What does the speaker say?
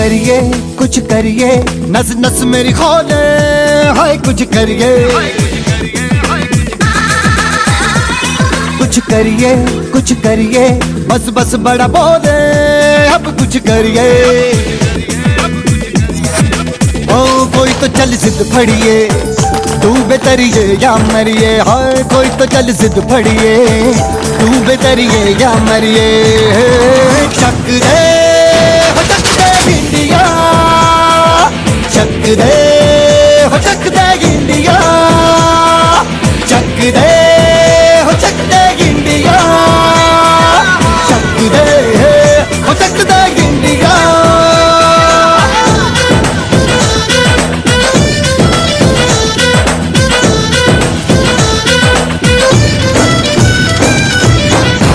कुछ करिए नस नस मेरी खोले, हाय कुछ करिए, कुछ करिए बस बस बड़ा बोले, अब कुछ करिए। ओ कोई तो चल जिद फड़िए, तू बेतरिए या मरिए, हाय कोई तो चल जिद फड़िए, तू बेतरिए या मरिए। चक दे हो चक दे इंडिया, चक दे हो चक दे इंडिया।